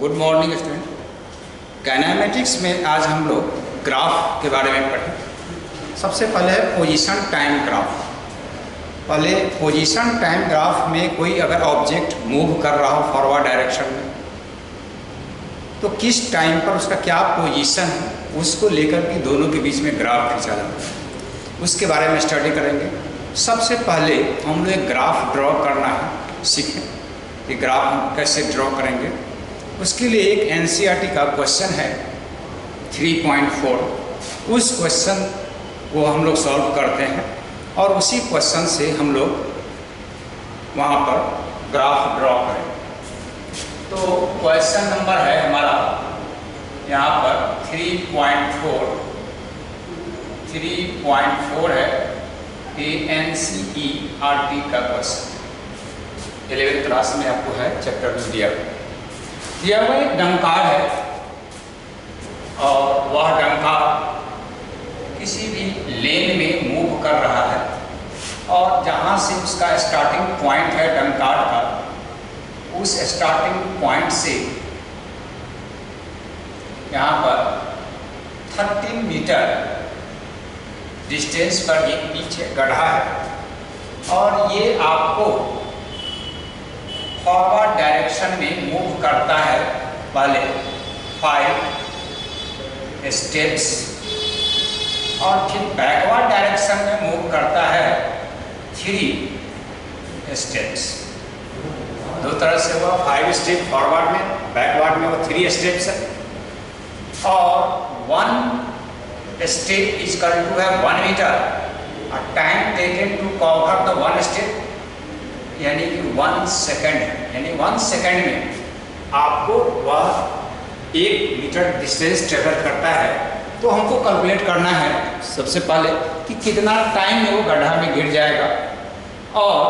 Good morning student. Kinematics में आज हम लोग ग्राफ के बारे में पढ़ें। सबसे पहले है पोजीशन टाइम ग्राफ। पहले पोजीशन टाइम ग्राफ में कोई अगर ऑब्जेक्ट मूव कर रहा हो फॉरवर्ड डायरेक्शन में, तो किस टाइम पर उसका क्या पोजीशन है उसको लेकर के दोनों के बीच में ग्राफ खींचा जाता है, उसके बारे में स्टडी करेंगे। सबसे पहले हम लोग एक ग्राफ ड्रॉ करना है सीखें कि ग्राफ हम कैसे ड्रॉ करेंगे। उसके लिए एक एनसीईआरटी का क्वेश्चन है 3.4, उस क्वेश्चन को हम लोग सॉल्व करते हैं और उसी क्वेश्चन से हम लोग वहाँ पर ग्राफ ड्रॉ करें। तो क्वेश्चन नंबर है हमारा यहाँ पर 3.4 है, ये एनसीईआरटी का क्वेश्चन 11th क्लास में आपको है, चैप्टर में दिया हुआ एक डंकार है और वह डंकार किसी भी लेन में मूव कर रहा है और जहाँ से उसका स्टार्टिंग पॉइंट है डंकार का, उस स्टार्टिंग पॉइंट से यहाँ पर 13 मीटर डिस्टेंस पर एक पीछे गड्ढा है और ये आपको फॉरवर्ड डायरेक्शन में मूव करता है पहले 5 स्टेप्स और फिर बैकवर्ड डायरेक्शन में मूव करता है 3 स्टेप्स। दो तरह से हुआ, 5 स्टेप फॉरवर्ड में, बैकवर्ड में वो 3 स्टेप्स है और 1 स्टेप इज इक्वल टू है 1 मीटर और time taken to cover the 1 step यानी कि 1 सेकंड, यानी 1 सेकंड में आपको वह 1 मीटर डिस्टेंस ट्रेवल करता है। तो हमको कैलकुलेट करना है सबसे पहले कि कितना टाइम में वो गड्ढा में गिर जाएगा और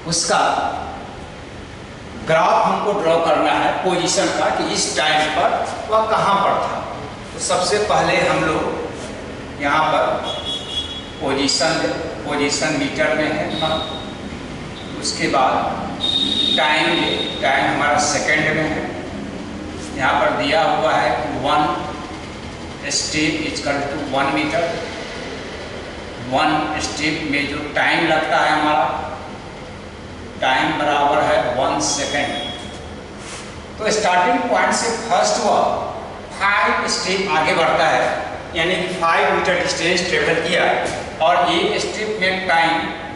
उसका ग्राफ हमको ड्रॉ करना है पोजीशन का कि इस टाइम पर वह कहाँ पर था। तो सबसे पहले हम लोग यहाँ पर पोजीशन मीटर में है, उसके बाद टाइम हमारा सेकंड में है। यहाँ पर दिया हुआ है कि 1 step is equal to 1 metre, 1 step में जो टाइम लगता है हमारा टाइम बराबर है 1 सेकंड। तो स्टार्टिंग पॉइंट से फर्स्ट हुआ 5 स्टेप आगे बढ़ता है यानी कि 5 मीटर डिस्टेंस ट्रेवल किया और एक स्टेप में टाइम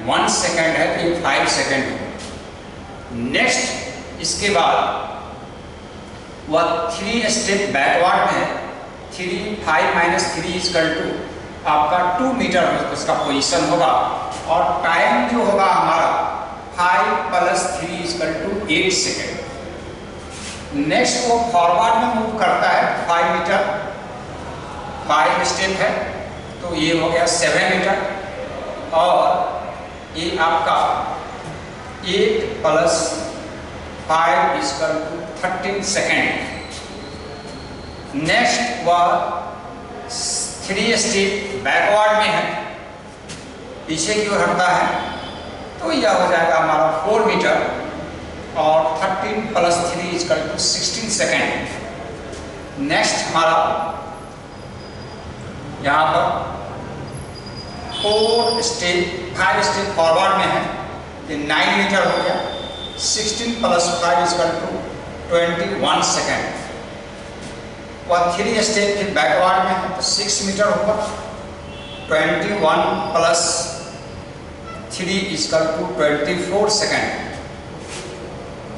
1 सेकंड है तो ये 5 सेकंड है। नेक्स्ट इसके बाद वह 3 स्टेप बैकवर्ड में है, 5 - 3 इज इक्वल टू आपका 2 मीटर उसका पोजीशन होगा और टाइम जो होगा हमारा 5 + 3 is equal to 8 second. Next वो फॉरवर्ड में मूव करता है 5 मीटर, 5 स्टेप है तो ये हो गया 7 मीटर और ये आपका 8 + 5 is equal to 13 second. Next वह 3 स्टेप बैकवर्ड में है, पीछे की ओर हटता है तो यह हो जाएगा हमारा 4 मीटर और 13 + 3 is equal to 16 second. Next हमारा यहाँ पर 5 स्टेप फॉरवर्ड में है, ये 9 मीटर हो गया, 16 + 5 इज इक्वल टू 21 सेकेंड। वह 3 स्टेप फिर बैकवर्ड में है तो 6 मीटर होगा, 21 + 3 is equal to 24 second.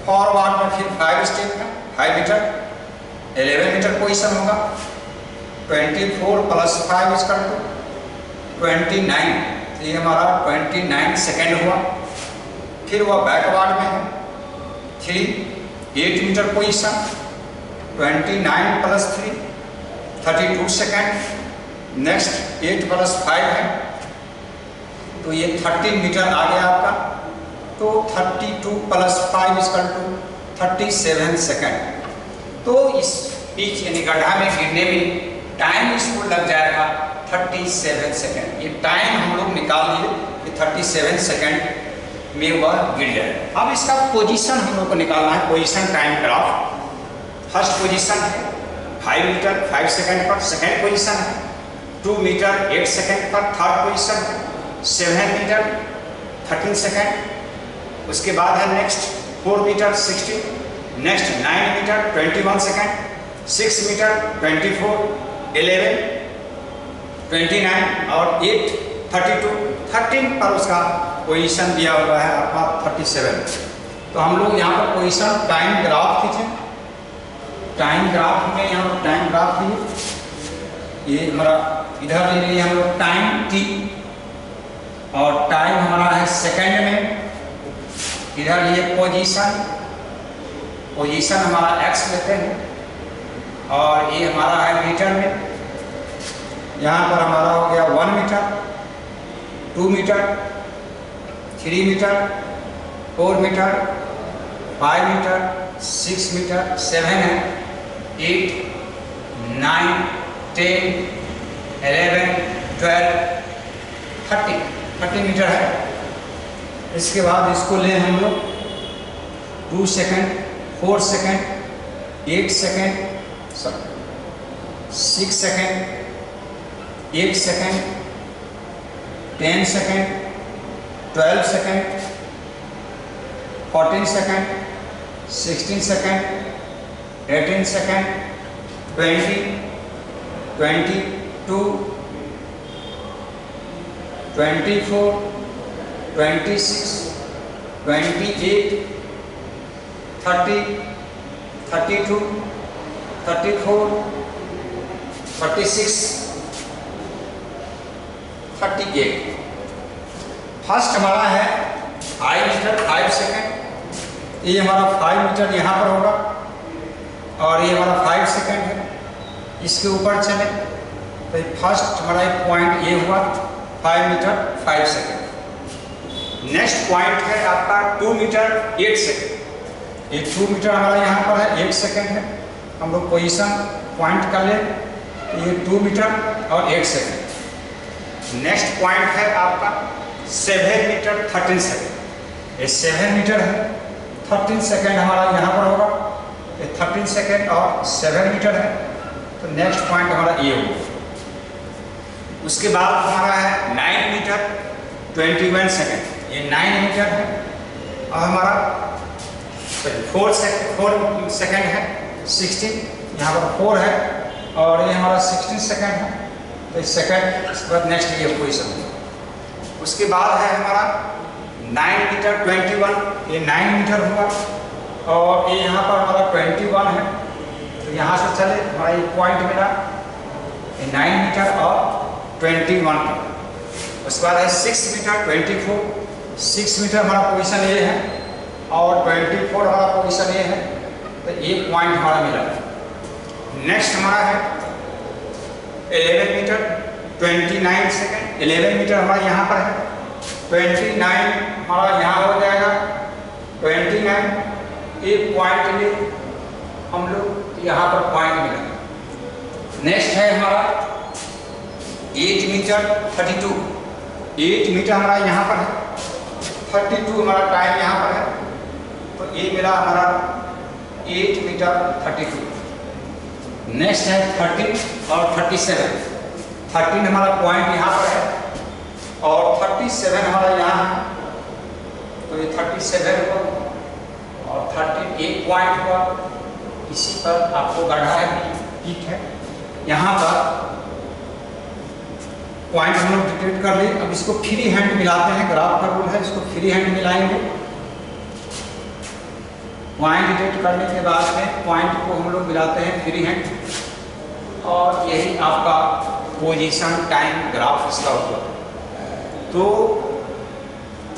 Forward में फिर 5 स्टेप है, 5 मीटर, 11 मीटर पोजीशन होगा, 24 + 5 इज इक्वल टू 29, तो ये हमारा 29 सेकेंड हुआ। फिर वह बैकवर्ड में है 8 मीटर पोजीशन, 29 + 3 32 सेकेंड। नेक्स्ट 8 + 5 है तो ये 13 मीटर आ गया आपका, तो 32 + 5 इज इक्वल टू 37 सेकेंड। तो इस बीच यानी गड्ढा में गिरने में टाइम इसको लग जाएगा 37 सेकेंड। ये टाइम हम लोग निकाल लिए कि 37 सेकेंड में वह गिर जाए। अब इसका पोजीशन हम लोग को निकालना है, position time graph. First position है 5 मीटर 5 सेकंड पर, सेकंड पोजीशन है 2 मीटर 8 सेकंड पर, थर्ड पोजीशन है 7 मीटर 13 सेकंड। उसके बाद है next 4 metre 60, next 9 metre 21 second, 6 metre 24, 11 29 और 8 32, 13 पर उसका पोजीशन दिया हुआ है आपका 37। तो हम लोग यहाँ पर पोजीशन टाइम ग्राफ खींचे, टाइम ग्राफ में यहाँ पर टाइम ग्राफ लिए, ये हमारा इधर ले लिए हम लोग टाइम t और टाइम हमारा है सेकंड में, इधर लिए पोजीशन, पोजीशन हमारा x लेते हैं और ये हमारा है मीटर में। यहाँ पर हमारा हो गया 1 metre 2 metre 3 metre 4 metre 5 metre 6 metre 7 है 8 9 10 11 12 30 मीटर है। इसके बाद इसको ले हम लोग 2 second 4 second 8 second 6 second 8 second 10 second 12 second 14 second 16 second 18 second 20 22 24 26 28 30 32 34 36 38। First हमारा है 5 मीटर 5 सेकंड, ये हमारा 5 मीटर यहाँ पर होगा और ये हमारा 5 सेकंड है। इसके ऊपर चले तो फर्स्ट हमारा एक पॉइंट ये हुआ 5 मीटर 5 सेकंड। नेक्स्ट पॉइंट है आपका 2 मीटर 8 सेकंड, ये 2 मीटर हमारा यहाँ पर है 8 सेकंड है। हम लोग पोजीशन पॉइंट कर ले तो ये 2 मीटर और 8 सेकंड। नेक्स्ट पॉइंट है आपका 7 मीटर 13 सेकंड, ये 7 मीटर है 13 सेकंड हमारा यहाँ पर होगा, ये 13 सेकंड और 7 मीटर है। तो नेक्स्ट पॉइंट हमारा ये होगा। उसके बाद हमारा है 9 मीटर 21 सेकंड, ये 9 मीटर है और हमारा 4 सेकंड है 16, यहाँ पर 4 है और ये हमारा 16 सेकंड है। तो इस सेकंड उसके बाद नेक्स्ट ये पोजीशन। उसके बाद है हमारा 9 मीटर 21, ये 9 मीटर हुआ और ये यहाँ पर हमारा 21 है। तो यहाँ से चले हमारा ये पॉइंट मिला, ये 9 मीटर और 21। उसके बाद है 6 मीटर 24, 6 मीटर हमारा पोजीशन ये है और 24 हमारा पोजीशन ये है। तो ये पॉइंट हमारा मिला। नेक्स्ट हमारा है 11 मीटर 29 सेकंड, 11 मीटर हमारा यहाँ पर है, 29 हमारा यहाँ हो जाएगा 29। एक पॉइंट ले हम लोग यहाँ पर पॉइंट मिला। नेक्स्ट है हमारा 8 मीटर 32, 8 मीटर हमारा यहाँ पर है, 32 हमारा टाइम यहाँ पर है। तो ये मिला हमारा 8 मीटर 32। नेक्स्ट है 13 और 37, 13 हमारा पॉइंट यहाँ पर है और 37 हमारा यहाँ है। तो ये 37 हुआ और 13 एक पॉइंट हुआ। इसी पर आपको गढ़ा है ठीक है, यहाँ पर पॉइंट हम लोग डिटेक्ट कर लिए। अब इसको फ्री हैंड मिलाते हैं, ग्राफ का रूल है, इसको फ्री हैंड मिलाएंगे। पॉइंट डिटेक्ट करने के बाद में पॉइंट को हम लोग मिलाते हैं फ्री हैंड और यही आपका पोजीशन टाइम ग्राफ इसका हुआ। तो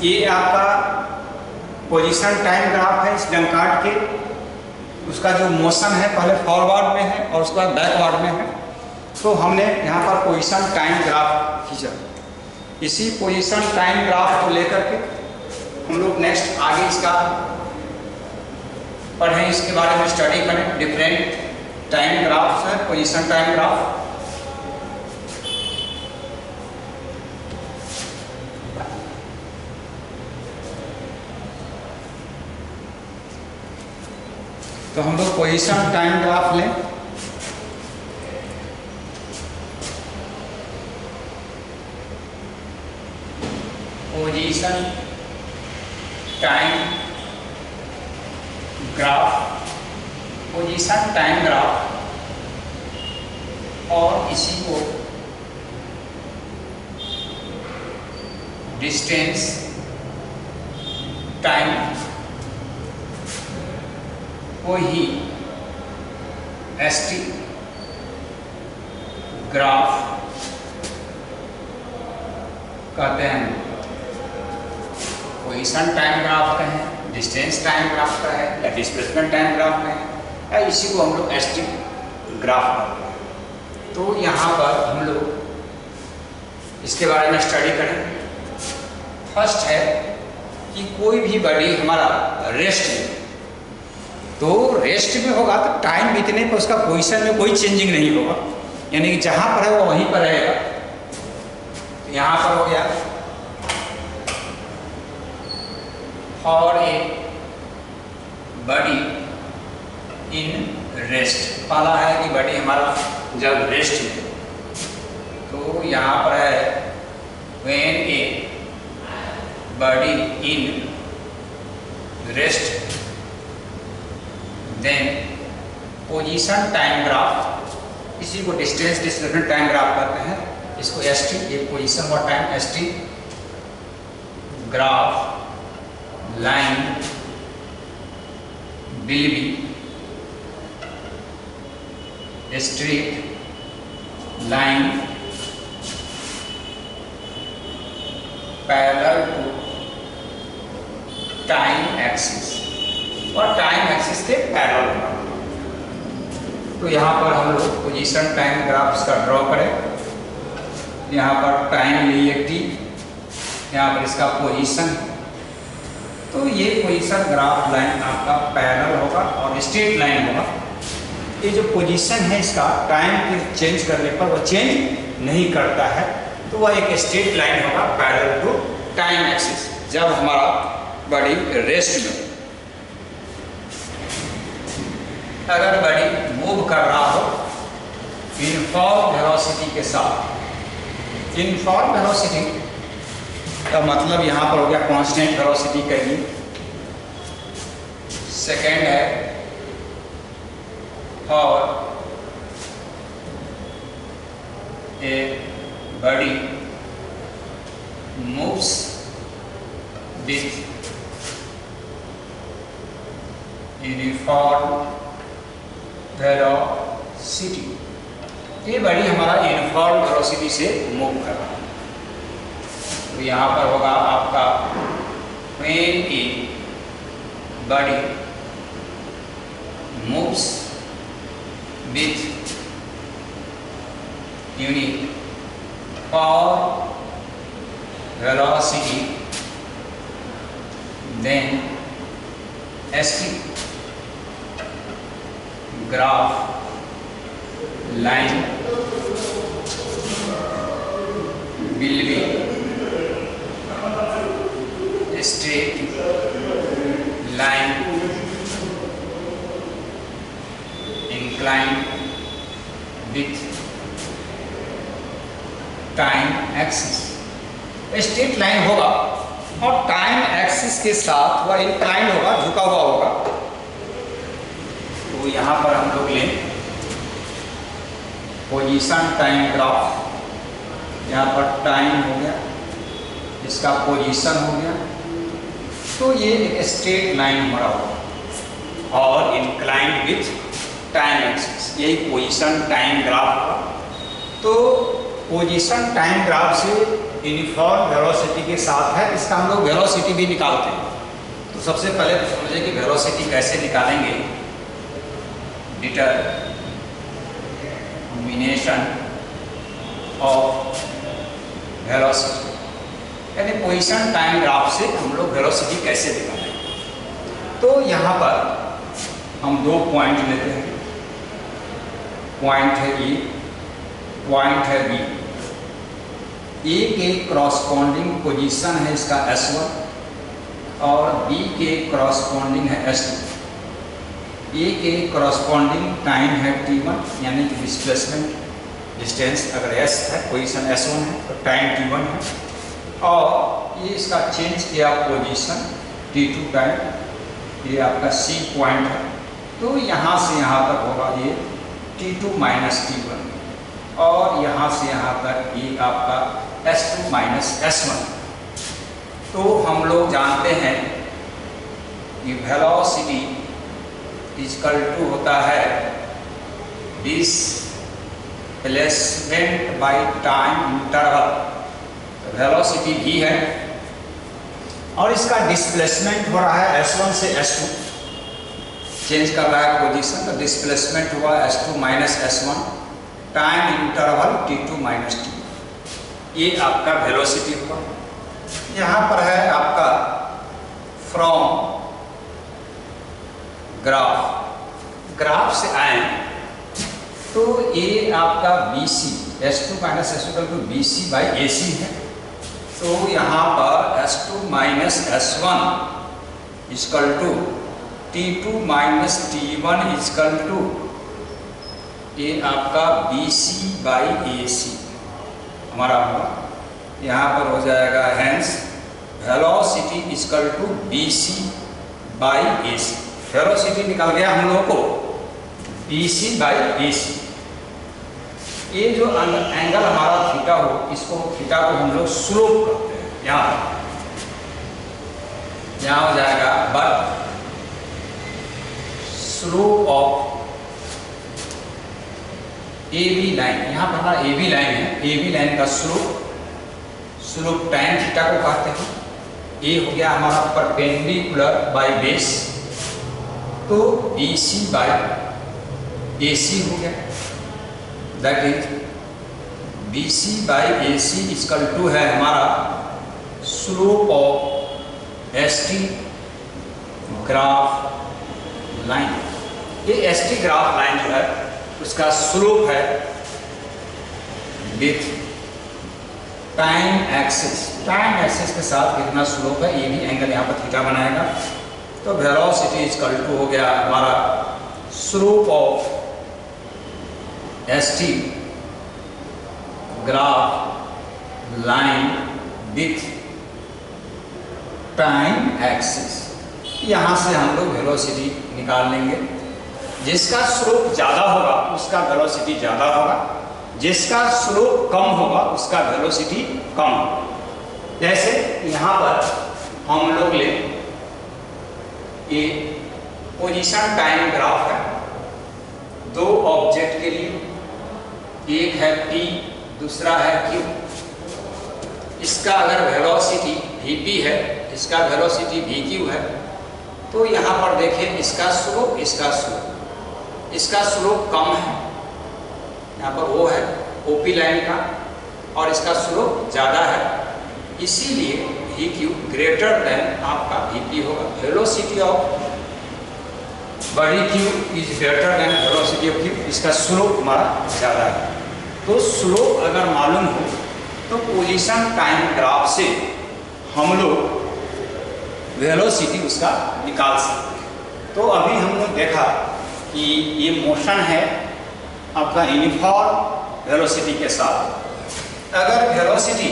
ये आपका पोजीशन टाइम ग्राफ है। इस डंकार्ड के उसका जो मोशन है पहले फॉरवर्ड में है और उसके बाद बैकवर्ड में है। तो हमने यहाँ पर पोजीशन टाइम ग्राफ खींचा। इसी पोजीशन टाइम ग्राफ को लेकर के हम लोग नेक्स्ट आगे इसका पढ़ें, इसके बारे में स्टडी करें। डिफरेंट टाइम ग्राफ्स है, पोजीशन टाइम ग्राफ। तो हम लोग पोजीशन टाइम ग्राफ लें। Position time graph, position time graph, और इसी को डिस्टेंस टाइम को ही एसटी ग्राफ कहते हैं। पोजीशन टाइम ग्राफ कहें, डिस्टेंस टाइम ग्राफ का है, या डिस्प्लेसमेंट टाइम ग्राफ कहें, या इसी को हम लोग एसटी ग्राफ कहते हैं। तो यहाँ पर हम लोग इसके बारे में स्टडी करें। फर्स्ट है कि कोई भी बॉडी हमारा रेस्ट में, तो रेस्ट में होगा तो टाइम बीतने पर उसका पोजीशन में कोई चेंजिंग नहीं होगा, यानी कि जहाँ पर है वो वहीं पर रहेगा। तो यहाँ पर हो गया for a body in rest. पहला है कि बॉडी हमारा जब रेस्ट में, तो यहाँ पर है when a body in rest then position time graph, इसी को डिस्टेंस डिस्प्लेसमेंट टाइम ग्राफ कहते हैं। इसको एस टी, ये पोजीशन और time S T graph line will be straight line parallel to time axis, और टाइम एक्सिस के parallel होगा। तो यहाँ पर हम लोग पोजीशन टाइम ग्राफ्स का ड्रॉ करें। यहाँ पर टाइम लिए टी, यहाँ पर इसका पोजीशन, तो ये पोजीशन ग्राफ लाइन आपका पैरेलल होगा और स्ट्रेट लाइन होगा। ये जो पोजीशन है इसका टाइम के चेंज करने पर वो चेंज नहीं करता है, तो वह एक स्ट्रेट लाइन होगा पैरेलल टू टाइम एक्सिस जब हमारा बॉडी रेस्ट में। अगर बॉडी मूव कर रहा हो यूनिफॉर्म वेलोसिटी के साथ, यूनिफॉर्म वेलोसिटी का मतलब यहाँ पर हो गया कांस्टेंट वेलोसिटी कहिए। सेकेंड है और a body moves with uniform velocity, ये बॉडी हमारा यूनिफॉर्म वेलोसिटी से मूव कर रहा है। तो यहाँ पर होगा आपका when a body moves with uniform velocity then ST graph line will be straight line inclined with time axis. Straight line होगा और टाइम एक्सिस के साथ वह इंक्लाइन होगा, झुका हुआ होगा। तो यहाँ पर हम लोग लें पोजीशन टाइम ग्राफ, यहाँ पर टाइम हो गया, इसका पोजीशन हो गया, तो ये एक स्ट्रेट लाइन हमारा होगा और इंक्लाइंड विथ टाइम एक्सिस, यही पोजीशन टाइम ग्राफ का। तो पोजीशन टाइम ग्राफ से यूनिफॉर्म वेलोसिटी के साथ है, इसका हम लोग वेलोसिटी भी निकालते हैं। तो सबसे पहले तो समझिए कि वेलोसिटी कैसे निकालेंगे। डिटरमिनेशन ऑफ वेलोसिटी, यानी पोजीशन टाइम ग्राफ से हम लोग वेलोसिटी कैसे निकालेंगे। तो यहाँ पर हम दो पॉइंट लेते हैं, पॉइंट है ए, पॉइंट है बी। ए के क्रॉसपोंडिंग पोजीशन है इसका S1 और बी के क्रॉसपोंडिंग है S2। ए के करस्पॉन्डिंग टाइम है t1, यानी कि डिस्प्लेसमेंट डिस्टेंस अगर s है, पोजीशन s1 है तो टाइम t1 है, और ये इसका चेंज किया पोजीशन t2 टाइम, ये आपका C पॉइंट है, तो यहाँ से यहाँ तक होगा ये t2 माइनस t1, और यहाँ से यहाँ तक ये आपका s2 माइनस s1। तो हम लोग जानते हैं कि वेलोसिटी इक्वल टू होता है displacement by time interval, velocity भी है, और इसका डिस्प्लेसमेंट हो रहा है s1 से s2, चेंज कर रहा है पोजीशन, तो डिस्प्लेसमेंट हुआ s2 minus s1, time interval t2 minus t, ये आपका वेलोसिटी हुआ। यहाँ पर है आपका फ्रॉम ग्राफ से आए तो ये आपका BC S2 माइनस S2 तो BC बाई AC है, तो यहाँ पर S2 minus S1 equal to T2 minus T1 equal to ये आपका BC बाई AC हमारा होगा, यहाँ पर हो जाएगा hence velocity equal to BC by AC। Velocity निकल गया हम लोगों को BC बाई AC। ये जो एंगल हमारा थीटा हो, इसको थीटा को हम लोग स्लोप कहते हैं। यहाँ हो जाएगा but slope of AB line, यहाँ पर हमारा AB लाइन है, AB लाइन का स्लोप tan थीटा को कहते हैं। ये हो गया हमारा परपेंडिकुलर बाई बेस, तो BC बाई AC हो गया, that is BC by AC equal to है हमारा slope of ST graph line. ये ST ग्राफ लाइन जो है उसका स्लोप है विथ टाइम एक्सिस के साथ कितना स्लोप है, ये भी एंगल यहाँ पर थीटा बनाएगा, तो वेलोसिटी इक्वल टू हो गया हमारा slope of ST graph line with time axis. यहाँ से हम लोग वेलोसिटी निकाल लेंगे, जिसका स्लोप ज़्यादा होगा उसका वेलोसिटी ज़्यादा होगा, जिसका स्लोप कम होगा उसका वेलोसिटी कम होगा। जैसे यहाँ पर हम लोग ले ये पोजीशन टाइम ग्राफ है, दो ऑब्जेक्ट के लिए, एक है P दूसरा है Q। इसका अगर वेलोसिटी Vp है, इसका वेलोसिटी Vq है, तो यहाँ पर देखें इसका स्लोप इसका स्लोप कम है, यहाँ पर वो है OP लाइन का, और इसका स्लोप ज़्यादा है, इसीलिए Vq ग्रेटर देन आपका Vp होगा। वेलोसिटी ऑफ बड़ी Q is greater than velocity of Q, इसका स्लोप हमारा ज़्यादा है। तो स्लोप अगर मालूम हो तो पोजीशन टाइम ग्राफ से हम लोग वेलोसिटी उसका निकाल सकते हैं। तो अभी हमने देखा कि ये मोशन है आपका यूनिफॉर्म वेलोसिटी के साथ। अगर वेलोसिटी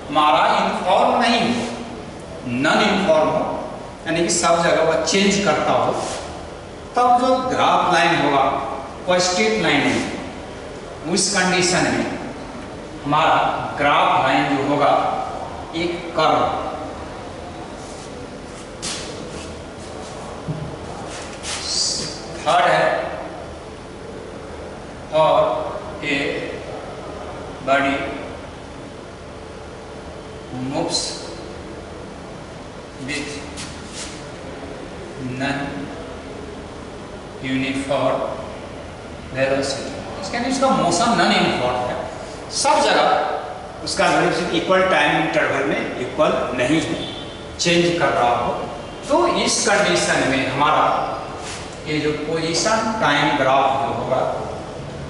हमारा यूनिफॉर्म नहीं हो, नॉन यूनिफॉर्म हो, यानी कि सब जगह वह चेंज करता हो, तब जो ग्राफ लाइन होगा वह स्ट्रेट लाइन है। उस कंडीशन में हमारा ग्राफ लाइन जो होगा एक कर्व थर्ड है, और a body moves with non uniform velocity. इसका मोशन नॉन यूनिफॉर्म है, सब जगह उसका वेलोसिटी इक्वल टाइम इंटरवल में इक्वल नहीं है, चेंज कर रहा हो। तो इस कंडीशन में हमारा ये जो पोजीशन टाइम ग्राफ जो होगा,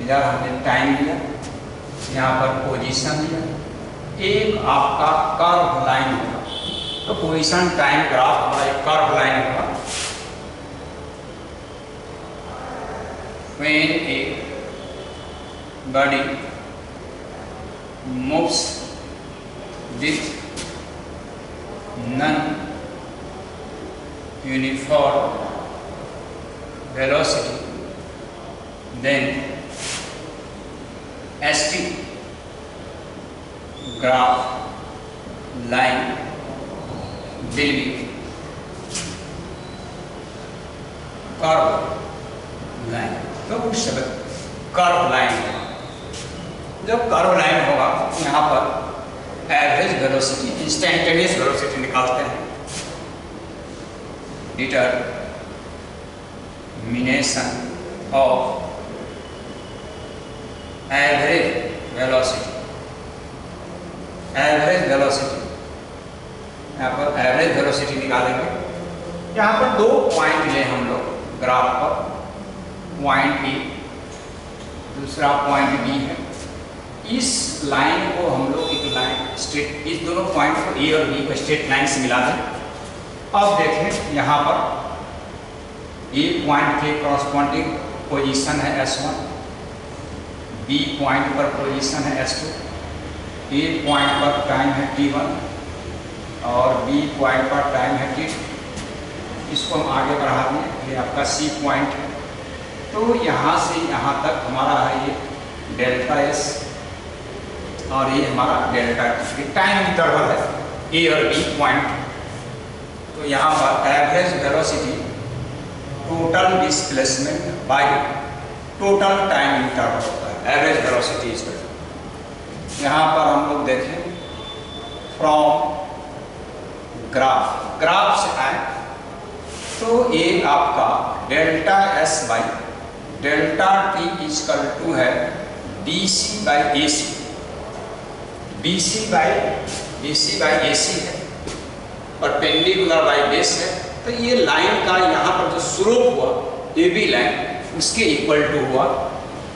इधर हमने टाइम लिया, यहाँ पर पोजीशन लिया, एक आपका कर्व लाइन होगा, तो पोजीशन टाइम ग्राफ हमारा एक कर्व लाइन होगा। when a body moves with non-uniform velocity, then ST graph line will be curve line. तो उस समय कर्व लाइन, जब कर्व लाइन होगा यहाँ पर एवरेज वेलोसिटी, इंस्टेंटेनियस वेलोसिटी निकालते हैं। Determination of average velocity, average velocity, यहाँ पर एवरेज वेलोसिटी निकालेंगे। यहाँ पर दो पॉइंट ले हम लोग ग्राफ पर, पॉइंट ए, दूसरा पॉइंट बी है। इस लाइन को हम लोग एक लाइन स्ट्रेट, इस दोनों पॉइंट को ए और बी को स्ट्रेट लाइन से मिला दें। अब देखें यहाँ पर ए पॉइंट के कॉरस्पॉन्डिंग पोजीशन है S1, बी पॉइंट पर पोजीशन है S2, ए पॉइंट पर टाइम है T1 और बी पॉइंट पर टाइम है T2। इसको हम आगे बढ़ा दें, ये आपका सी पॉइंट है। तो यहाँ से यहाँ तक हमारा है ये डेल्टा एस और ये हमारा डेल्टा टी, टाइम इंटरवल है ए और बी पॉइंट। तो यहाँ पर average velocity total displacement by total time interval होता है, एवरेज वेलोसिटी इसका। यहाँ पर हम लोग देखें फ्रॉम ग्राफ से आए तो ये आपका delta S by delta T equal to है BC by AC, BC by AC है, परपेंडिकुलर बाई बेस है। तो ये लाइन का यहाँ पर जो स्लोप हुआ AB लाइन, उसके इक्वल टू हुआ,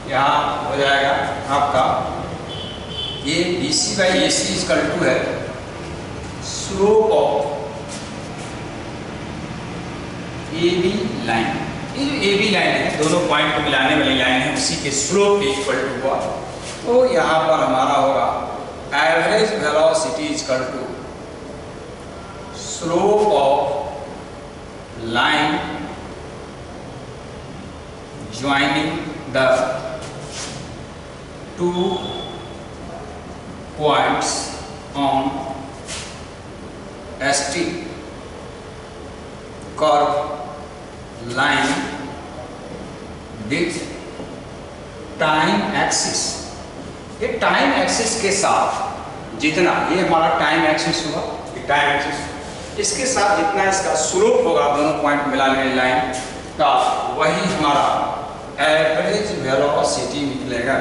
यहाँ हो जाएगा आपका ये BC by AC equal to है स्लोप ऑफ AB लाइन। ये जो AB लाइन है, दोनों पॉइंट को मिलाने वाली लाइन है, उसी के स्लोप के इक्वल टू हुआ। तो यहाँ पर हमारा होगा average velocity equal to slope of line joining the two points on ST curve line with time axis. ये टाइम एक्सिस के साथ जितना, ये हमारा टाइम एक्सिस हुआ, ये टाइम एक्सिस, इसके साथ जितना इसका स्लोप होगा दोनों पॉइंट मिलाने वाली लाइन का, वही हमारा एवरेज वेलोसिटी निकलेगा।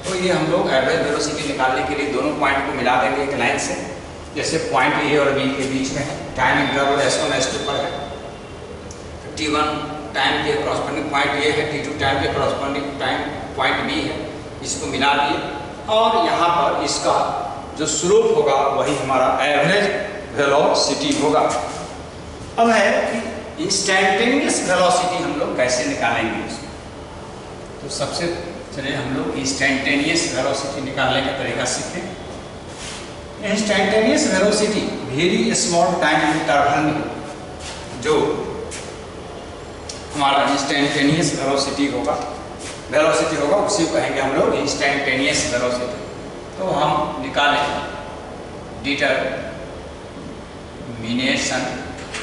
तो ये हम लोग एवरेज वेलोसिटी निकालने के लिए दोनों पॉइंट को मिला देंगे एक लाइन से। जैसे पॉइंट ए और बी के बीच में है, टाइम इंटरवल S1 S2 पर है, T1 टाइम के कॉरस्पॉन्डिंग पॉइंट ए है, T2 टाइम के कॉरस्पॉन्डिंग टाइम पॉइंट बी है, इसको मिला दिए। और यहाँ पर इसका जो स्लोप होगा वही हमारा एवरेज वेलोसिटी होगा। अब है कि इंस्टेंटेनियस वेलोसिटी हम लोग कैसे निकालेंगे इसको। तो सबसे चलिए हम लोग इंस्टेंटेनियस वेलोसिटी निकालने का तरीका सीखें। Instantaneous velocity very small time interval में जो हमारा इंस्टेंटेनियस वेलोसिटी होगा उसी को कहेंगे हम लोग इंस्टेंटेनियस वेलोसिटी। तो हम निकालें determination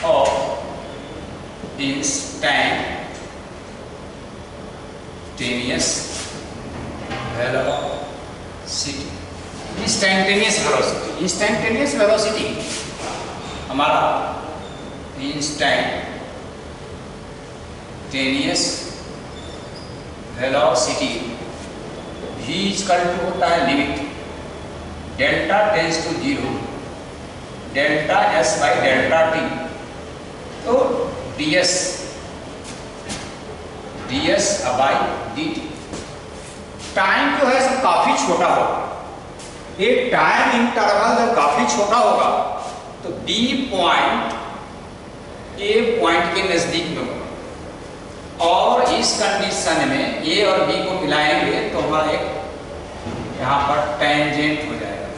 of instantaneous velocity. Instantaneous velocity हमारा instantaneous velocity v equal to होता है limit delta tends to 0 delta s by delta t। तो ds बाई dt। टाइम जो है सब काफी छोटा होगा, ये टाइम इंटरवल जब काफी छोटा होगा तो B पॉइंट A पॉइंट के नजदीक में होगा और इस कंडीशन में ए और बी को मिलाएंगे तो हमारा एक यहाँ पर टेंजेंट हो जाएगा।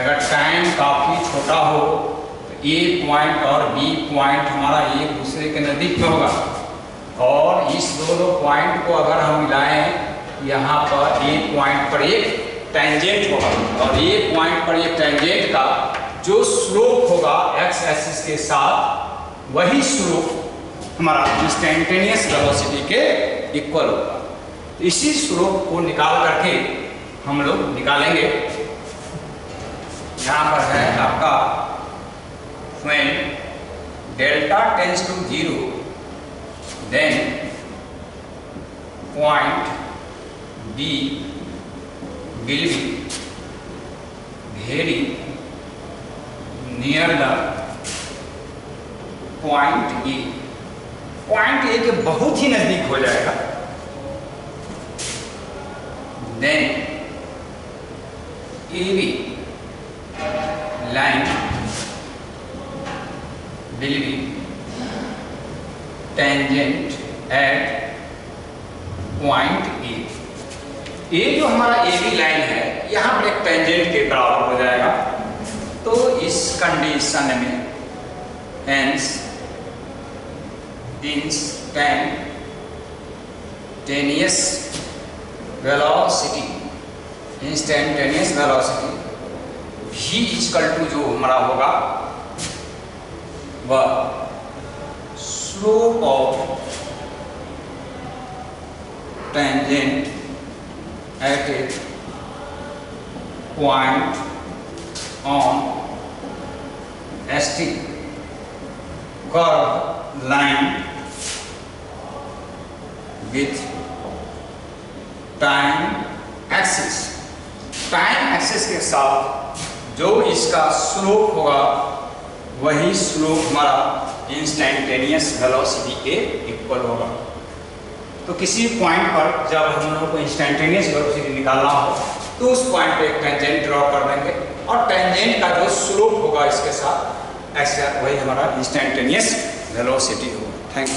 अगर टाइम काफ़ी छोटा हो तो ए पॉइंट और बी पॉइंट हमारा एक दूसरे के नज़दीक में होगा, और इस दोनों पॉइंट को अगर हम मिलाएं यहाँ पर ए पॉइंट पर एक टेंजेंट होगा, और ए पॉइंट पर एक टेंजेंट का जो स्लोप होगा एक्स एक्सिस के साथ, वही स्लोप हमारा इंस्टेंटेनियस वेलोसिटी के इक्वल होगा। तो इसी स्लोप को निकाल करके हम लोग निकालेंगे। यहाँ पर है आपका when delta tends to 0 then point B will be very near the point A। Point A के बहुत ही नजदीक हो जाएगा। then AB line will be tangent at point A। ये जो हमारा AB लाइन है यहाँ पर एक टेंजेंट के बराबर हो जाएगा। तो इस कंडीशन में hence instantaneous velocity v equal to जो हमारा होगा वह slope of tangent at a point on ST curve line with time axis. Time axis के साथ जो इसका स्लोप होगा वही स्लोप हमारा इंस्टेंटेनियस वेलोसिटी के इक्वल होगा। तो किसी पॉइंट पर जब हम लोग को इंस्टेंटेनियस वेलोसिटी निकालना हो तो उस पॉइंट पे एक टेंजेंट ड्रॉ कर देंगे, और टेंजेंट का जो स्लोप होगा इसके साथ एक्स वही हमारा इंस्टेंटेनियस वेलोसिटी होगा। Thank you.